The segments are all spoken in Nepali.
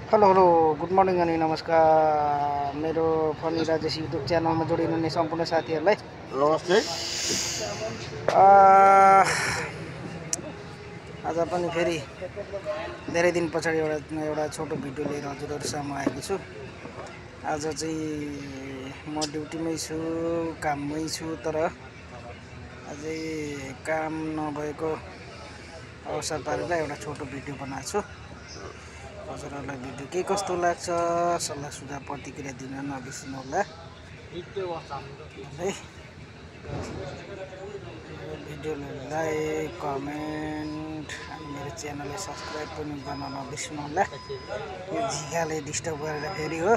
हेलो हेलो गुड मर्निङ अनि नमस्कार मेरो फनी राजेश युट्युब च्यानलमा जोडिनुहुने सम्पूर्ण साथीहरूलाई नमस्ते। आज पनि फेरि धेरै दिन पछाडि एउटा छोटो भिडियो लिएर हजुरहरु सामु आएको छु। आज चाहिँ म ड्युटीमै छु, काममै छु, तर अझै काम नभएको अवसर पारेर एउटा छोटो भिडियो बनाएको छु। हजुरहरुलाई भिडियो के कस्तो लाग्छ सल्लाह सुझाव प्रतिक्रिया दिन नबिर्सनु होला है। भिडियोलाई लाइक कमेन्ट अनि मेरो च्यानललाई सब्स्क्राइब पनि गर्न नबिर्सनु होला। यो झिकाले डिस्टर्ब गरेर फेरि हो।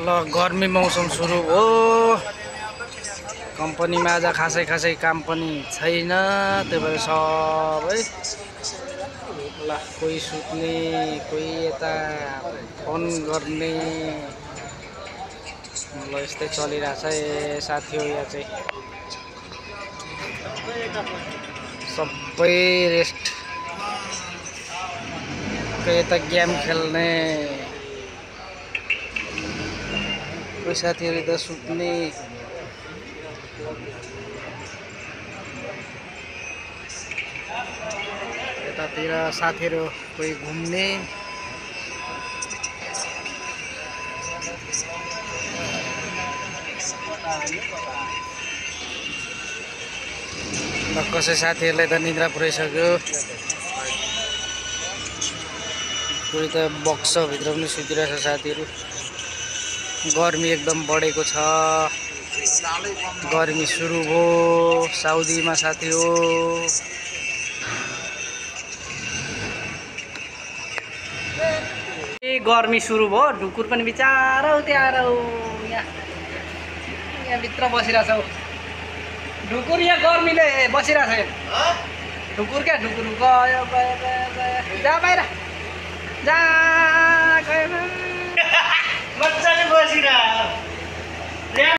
ल गर्मी मौसम सुरु हो। कम्पनीमा आज खासै काम पनि छैन, त्यही भएर सबै ल कोही सुत्ने, कोही यता फोन गर्ने, ल यस्तै चलिरहेछ। साथी हो यहाँ चाहिँ सबै रेस्ट, कोही यता गेम खेल्ने, कोही साथीहरू त सुत्ने, यतातिर साथीहरू कोही घुम्ने, ल कसै साथीहरूलाई त निद्रा पुऱ्याइसक्यो, कोही त बक्सभित्र पनि सुतिरहेछ साथीहरू। गर्मी एकदम बढेको छ, गर्मी सुरु भयो साउदीमा साथी हो। गर्मी सुरु भयो, ढुकुर पनि बिचारा त्यहाँ यहाँ भित्र बसिरहेछ। ढुकुर यहाँ गर्मीले बसिरहेछ। ढुकुर क्या ढुकुर गयो गयो गयो जा बाहिर जा गयो मजाले बसिरह।